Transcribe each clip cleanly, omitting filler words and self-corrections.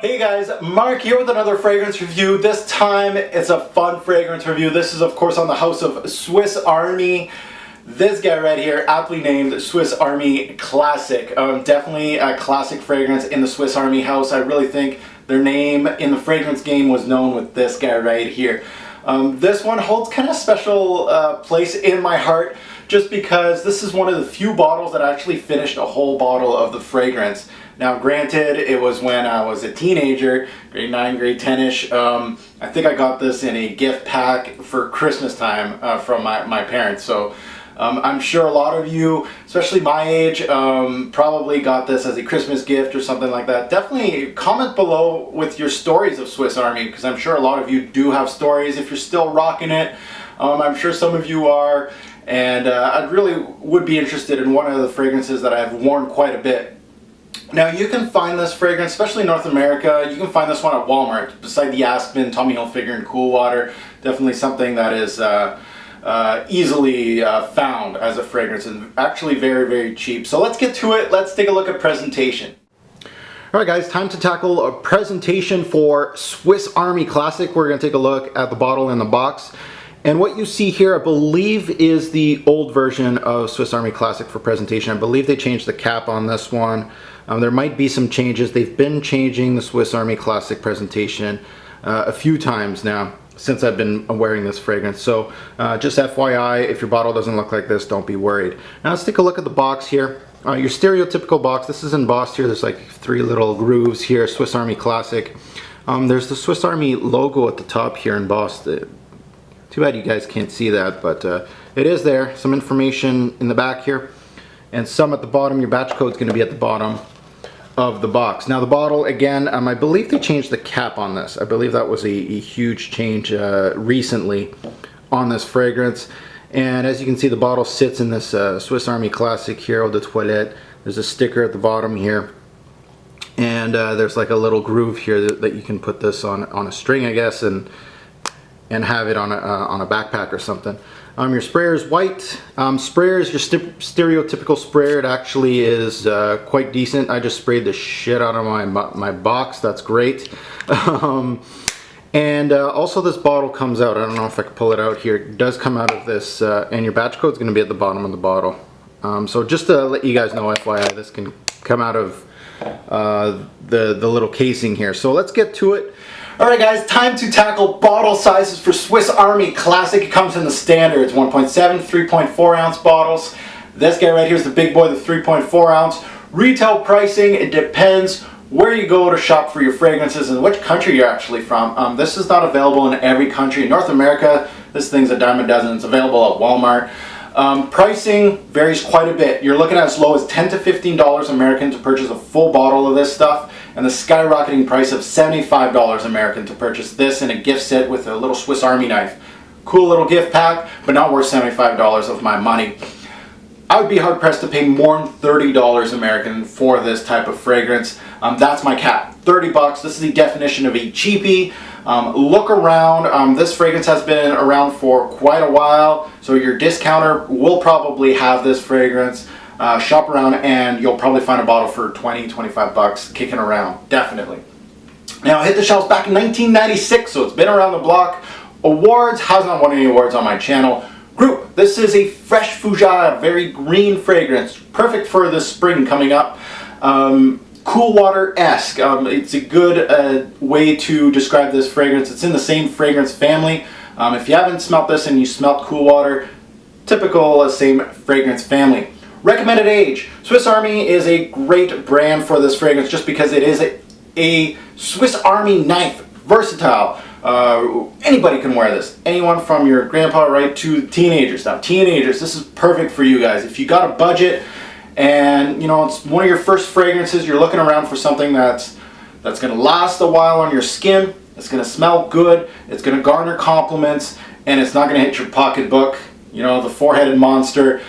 Hey guys, Mark here with another fragrance review. This time it's a fun fragrance review. This is of course on the house of Swiss Army. This guy right here, aptly named Swiss Army Classic. Definitely a classic fragrance in the Swiss Army house. I really think their name in the fragrance game was known with this guy right here. This one holds kind of a special place in my heart just because this is one of the few bottles that actually finished a whole bottle of the fragrance. Now granted, it was when I was a teenager, grade 9, grade 10-ish. I think I got this in a gift pack for Christmas time from my parents. So I'm sure a lot of you, especially my age, probably got this as a Christmas gift or something like that. Definitely comment below with your stories of Swiss Army, because I'm sure a lot of you do have stories if you're still rocking it. I'm sure some of you are, and I really would be interested in one of the fragrances that I've worn quite a bit. Now you can find this fragrance, especially in North America, you can find this one at Walmart, beside the Aspen, Tommy Hilfiger, and Cool Water. Definitely something that is easily found as a fragrance, and actually very, very cheap. So let's get to it. Let's take a look at presentation. Alright guys, time to tackle a presentation for Swiss Army Classic. We're going to take a look at the bottle and the box. And what you see here, I believe, is the old version of Swiss Army Classic for presentation. I believe they changed the cap on this one. There might be some changes. They've been changing the Swiss Army Classic presentation a few times now since I've been wearing this fragrance. So just FYI, if your bottle doesn't look like this, don't be worried. Now let's take a look at the box here. Your stereotypical box. This is embossed here. There's like 3 little grooves here, Swiss Army Classic. There's the Swiss Army logo at the top here embossed. Too bad you guys can't see that, but it is there. Some information in the back here, and some at the bottom. Your batch code is going to be at the bottom of the box. Now the bottle, again, I believe they changed the cap on this. I believe that was a huge change recently on this fragrance. And as you can see, the bottle sits in this Swiss Army Classic here, Eau de Toilette. There's a sticker at the bottom here. And there's like a little groove here that you can put this on a string, I guess, and have it on a backpack or something. Your sprayer is white. Sprayer is your stereotypical sprayer. It actually is quite decent. I just sprayed the shit out of my box. That's great. And also this bottle comes out. I don't know if I can pull it out here. It does come out of this, and your batch code is going to be at the bottom of the bottle. So just to let you guys know, FYI, this can come out of the little casing here. So let's get to it. Alright guys, time to tackle bottle sizes for Swiss Army Classic. It comes in the standards, 1.7, 3.4 ounce bottles. This guy right here is the big boy, the 3.4 ounce. Retail pricing, it depends where you go to shop for your fragrances and which country you're actually from. This is not available in every country. In North America, this thing's a dime a dozen. It's available at Walmart. Pricing varies quite a bit. You're looking at as low as $10 to $15 American to purchase a full bottle of this stuff, and the skyrocketing price of $75 American to purchase this in a gift set with a little Swiss Army knife. Cool little gift pack, but not worth $75 of my money. I would be hard pressed to pay more than $30 American for this type of fragrance. That's my cap, 30 bucks. This is the definition of a cheapie. Look around. This fragrance has been around for quite a while, so your discounter will probably have this fragrance. Shop around and you'll probably find a bottle for 20, 25 bucks kicking around, definitely. Now it hit the shelves back in 1996, so it's been around the block. Awards, has not won any awards on my channel. Group, this is a fresh fougere, very green fragrance, perfect for the spring coming up. Cool Water-esque. It's a good way to describe this fragrance. It's in the same fragrance family. If you haven't smelt this and you smelt Cool Water, typical same fragrance family. Recommended age. Swiss Army is a great brand for this fragrance just because it is a Swiss Army knife. Versatile. Anybody can wear this. Anyone from your grandpa right to teenagers. Now teenagers, this is perfect for you guys. If you got a budget and you know it's one of your first fragrances, you're looking around for something that's going to last a while on your skin, it's going to smell good, it's going to garner compliments, and it's not going to hit your pocketbook, you know, the four-headed monster.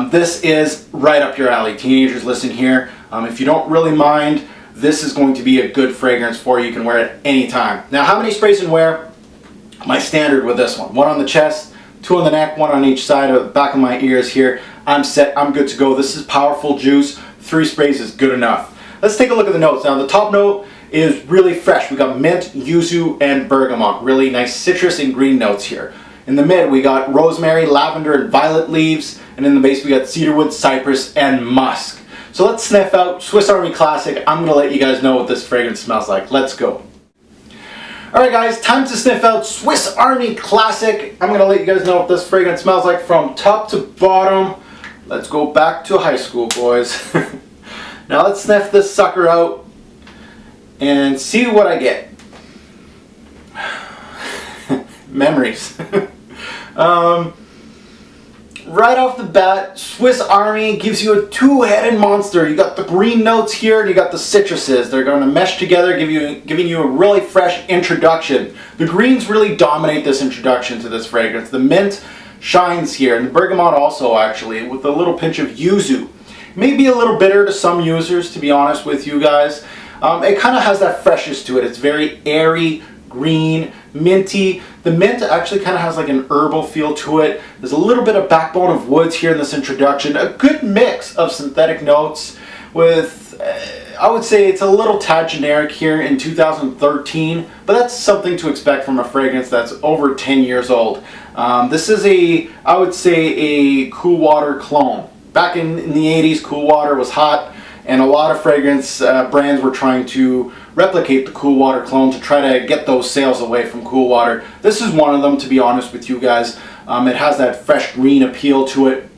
This is right up your alley. Teenagers, listen here. If you don't really mind, this is going to be a good fragrance for you. You can wear it anytime. Now, how many sprays and wear? My standard with this one. 1 on the chest, 2 on the neck, 1 on each side of the back of my ears here. I'm set. I'm good to go. This is powerful juice. 3 sprays is good enough. Let's take a look at the notes. Now, the top note is really fresh. We got mint, yuzu, and bergamot. Really nice citrus and green notes here. In the mid, we got rosemary, lavender, and violet leaves. And in the base, we got cedarwood, cypress, and musk. So let's sniff out Swiss Army Classic. I'm going to let you guys know what this fragrance smells like. Let's go. Alright guys, time to sniff out Swiss Army Classic. I'm going to let you guys know what this fragrance smells like from top to bottom. Let's go back to high school, boys. Now let's sniff this sucker out and see what I get. Memories. Right off the bat, Swiss Army gives you a two-headed monster. You got the green notes here and you got the citruses. They're going to mesh together, giving you a really fresh introduction. The greens really dominate this introduction to this fragrance. The mint shines here, and the bergamot also, actually, with a little pinch of yuzu. Maybe a little bitter to some users, to be honest with you guys. It kind of has that freshness to it. It's very airy, green, minty. The mint actually kind of has like an herbal feel to it. There's a little bit of backbone of woods here in this introduction. A good mix of synthetic notes with, I would say it's a little tad generic here in 2013, but that's something to expect from a fragrance that's over 10 years old. This is I would say a Cool Water clone. Back in the 80s, Cool Water was hot, and a lot of fragrance brands were trying to replicate the Cool Water clone to try to get those sales away from Cool Water. This is one of them, to be honest with you guys. It has that fresh green appeal to it.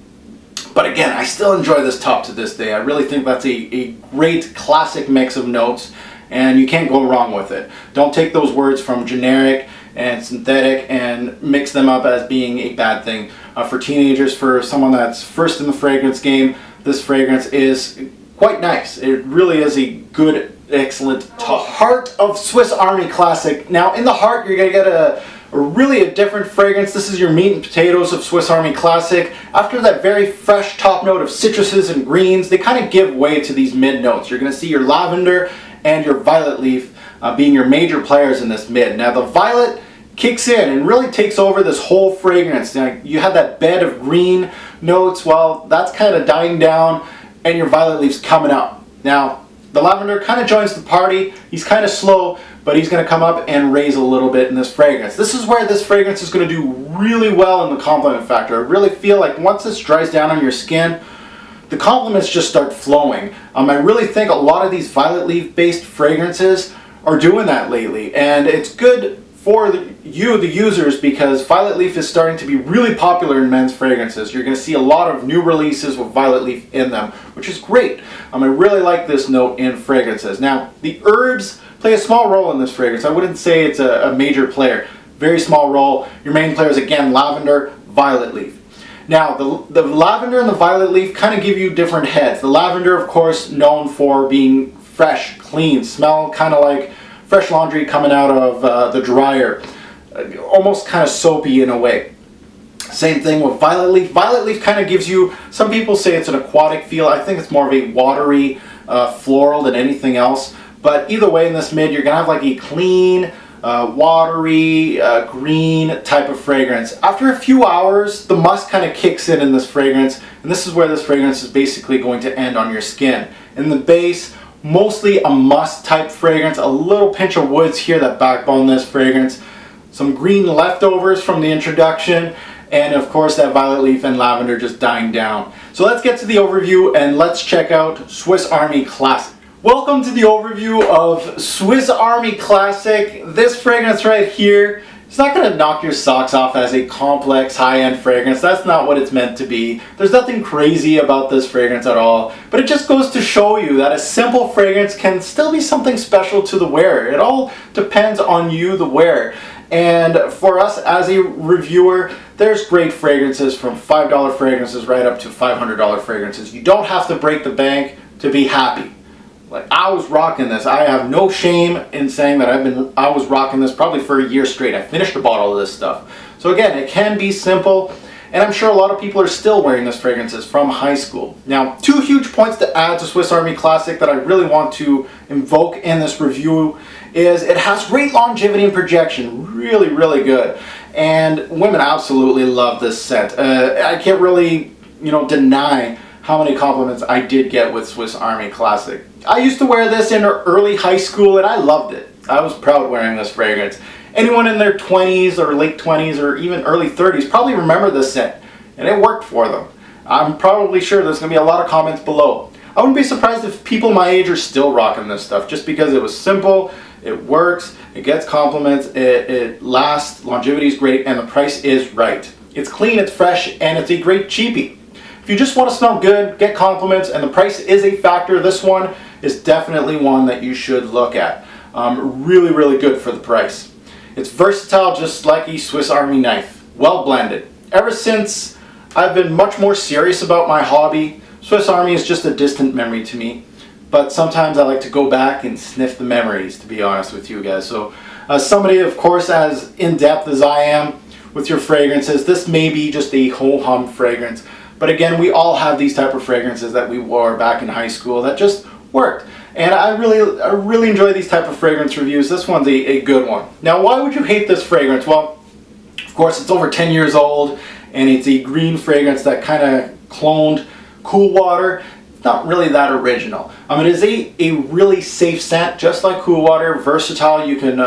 But again, I still enjoy this top to this day. I really think that's a great classic mix of notes, and you can't go wrong with it. Don't take those words from generic and synthetic and mix them up as being a bad thing. For teenagers, for someone that's first in the fragrance game, this fragrance is quite nice. It really is a good, excellent top. Heart of Swiss Army Classic. Now in the heart, you're going to get a really different fragrance. This is your meat and potatoes of Swiss Army Classic. After that very fresh top note of citruses and greens, they kind of give way to these mid notes. You're going to see your lavender and your violet leaf being your major players in this mid. Now the violet kicks in and really takes over this whole fragrance. Now, you have that bed of green notes. Well, that's kind of dying down, and your violet leaf's coming up. Now, the lavender kind of joins the party. He's kind of slow, but he's going to come up and raise a little bit in this fragrance. This is where this fragrance is going to do really well in the compliment factor. I really feel like once this dries down on your skin, the compliments just start flowing. I really think a lot of these violet leaf based fragrances are doing that lately, and it's good for you, the users, because violet leaf is starting to be really popular in men's fragrances. You're going to see a lot of new releases with violet leaf in them, which is great. I really like this note in fragrances. Now, the herbs play a small role in this fragrance. I wouldn't say it's a major player. Very small role. Your main players, again, lavender, violet leaf. Now, the lavender and the violet leaf kind of give you different heads. The lavender, of course, known for being fresh, clean, smell kind of like fresh laundry coming out of the dryer. Almost kind of soapy in a way. Same thing with violet leaf. Violet leaf kind of gives you, some people say it's an aquatic feel. I think it's more of a watery floral than anything else. But either way, in this mid, you're going to have like a clean, watery, green type of fragrance. After a few hours, the musk kind of kicks in this fragrance, and this is where this fragrance is basically going to end on your skin. In the base, mostly a musk type fragrance, a little pinch of woods here that backbone this fragrance, some green leftovers from the introduction, and of course that violet leaf and lavender just dying down. So let's get to the overview and let's check out Swiss Army Classic. Welcome to the overview of Swiss Army Classic. This fragrance right here, it's not going to knock your socks off as a complex high-end fragrance. That's not what it's meant to be. There's nothing crazy about this fragrance at all, but it just goes to show you that a simple fragrance can still be something special to the wearer. It all depends on you, the wearer. And for us as a reviewer, there's great fragrances from $5 fragrances right up to $500 fragrances. You don't have to break the bank to be happy. Like, I was rocking this. I have no shame in saying that I was rocking this probably for a year straight. I finished a bottle of this stuff. So again, it can be simple, and I'm sure a lot of people are still wearing this fragrances from high school. Now, two huge points to add to Swiss Army Classic that I really want to invoke in this review is it has great longevity and projection. Really, really good. And women absolutely love this scent. I can't really, deny how many compliments I did get with Swiss Army Classic. I used to wear this in early high school and I loved it. I was proud wearing this fragrance. Anyone in their 20s or late 20s or even early 30s probably remember this scent, and it worked for them. I'm probably sure there's going to be a lot of comments below. I wouldn't be surprised if people my age are still rocking this stuff just because it was simple, it works, it gets compliments, it lasts, longevity is great, and the price is right. It's clean, it's fresh, and it's a great cheapie. If you just want to smell good, get compliments, and the price is a factor, this one is definitely one that you should look at. Really, really good for the price. It's versatile just like a Swiss Army knife. Well blended. Ever since I've been much more serious about my hobby, Swiss Army is just a distant memory to me. But sometimes I like to go back and sniff the memories, to be honest with you guys. So somebody, of course, as in-depth as I am with your fragrances, this may be just a ho-hum fragrance. But again, we all have these type of fragrances that we wore back in high school that just worked. And I really enjoy these type of fragrance reviews. This one's a good one. Now, why would you hate this fragrance? Well, of course, it's over 10 years old, and it's a green fragrance that kind of cloned Cool Water. It's not really that original. It is a really safe scent, just like Cool Water, versatile. You can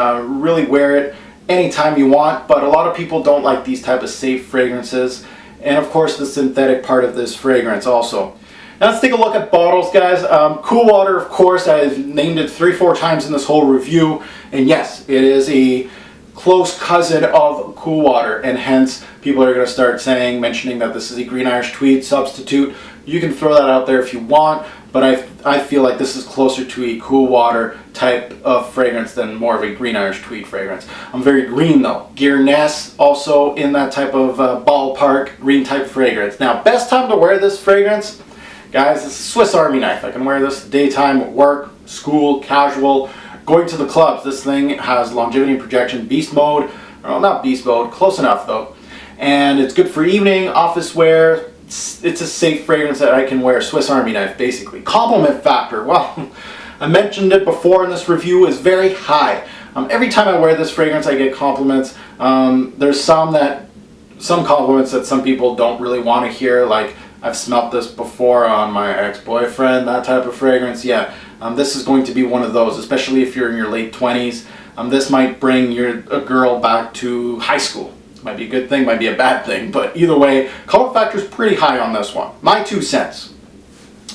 really wear it anytime you want, but a lot of people don't like these type of safe fragrances. And of course, the synthetic part of this fragrance also. Now let's take a look at bottles, guys. Cool Water, of course, I've named it 3-4 times in this whole review. And yes, it is a close cousin of Cool Water, and hence people are going to start mentioning that this is a Green Irish Tweed substitute. You can throw that out there if you want, but I feel like this is closer to a Cool Water type of fragrance than more of a Green Irish Tweed fragrance. I'm very green though. Guernes also in that type of ballpark green type fragrance. Now, best time to wear this fragrance, guys, it's a Swiss Army knife. I can wear this daytime, work, school, casual, going to the clubs. This thing has longevity and projection, beast mode. Well, not beast mode, close enough though. And it's good for evening, office wear. It's a safe fragrance that I can wear. Swiss Army knife, basically. Compliment factor, well, I mentioned it before in this review, is very high. Every time I wear this fragrance, I get compliments. There's some compliments that some people don't really want to hear, like I've smelt this before on my ex-boyfriend, that type of fragrance. Yeah, this is going to be one of those, especially if you're in your late 20s. This might bring a girl back to high school. Might be a good thing, might be a bad thing, but either way, color factor is pretty high on this one. My 2 cents.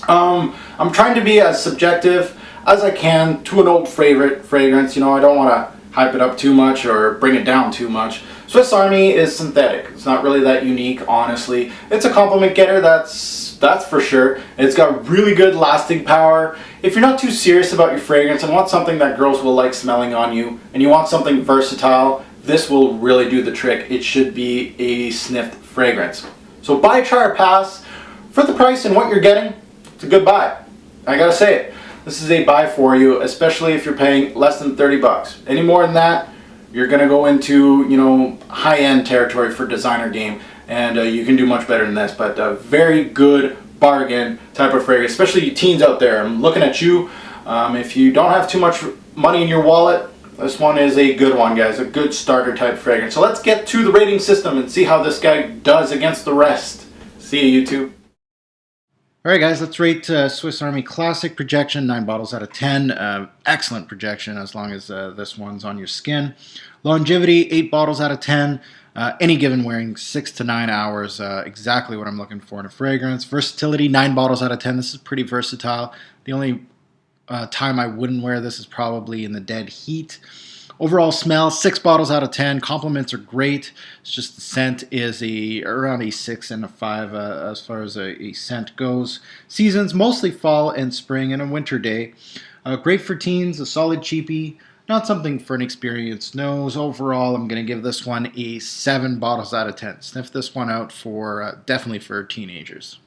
I'm trying to be as subjective as I can to an old favorite fragrance. You know, I don't want to hype it up too much or bring it down too much. Swiss Army is synthetic. It's not really that unique, honestly. It's a compliment getter, that's for sure. It's got really good lasting power. If you're not too serious about your fragrance and want something that girls will like smelling on you, and you want something versatile, this will really do the trick. It should be a sniffed fragrance. So buy, try, or pass. For the price and what you're getting, it's a good buy. I gotta say it. This is a buy for you, especially if you're paying less than 30 bucks. Any more than that, you're gonna go into, you know, high-end territory for designer game, and you can do much better than this. But a very good bargain type of fragrance, especially you teens out there. I'm looking at you. If you don't have too much money in your wallet, this one is a good one, guys. A good starter type fragrance. So let's get to the rating system and see how this guy does against the rest. See you, YouTube. Alright guys, let's rate Swiss Army Classic projection, 9 bottles out of 10. Excellent projection as long as this one's on your skin. Longevity, 8 bottles out of 10. Any given wearing, 6 to 9 hours. Exactly what I'm looking for in a fragrance. Versatility, 9 bottles out of 10. This is pretty versatile. The only time I wouldn't wear this is probably in the dead heat. Overall smell, 6 bottles out of 10. Compliments are great. It's just the scent is around a 6 and a 5 as far as a scent goes. Seasons, mostly fall and spring and a winter day. Great for teens, a solid cheapie. Not something for an experienced nose. Overall, I'm going to give this one a 7 bottles out of 10. Sniff this one out for definitely for teenagers.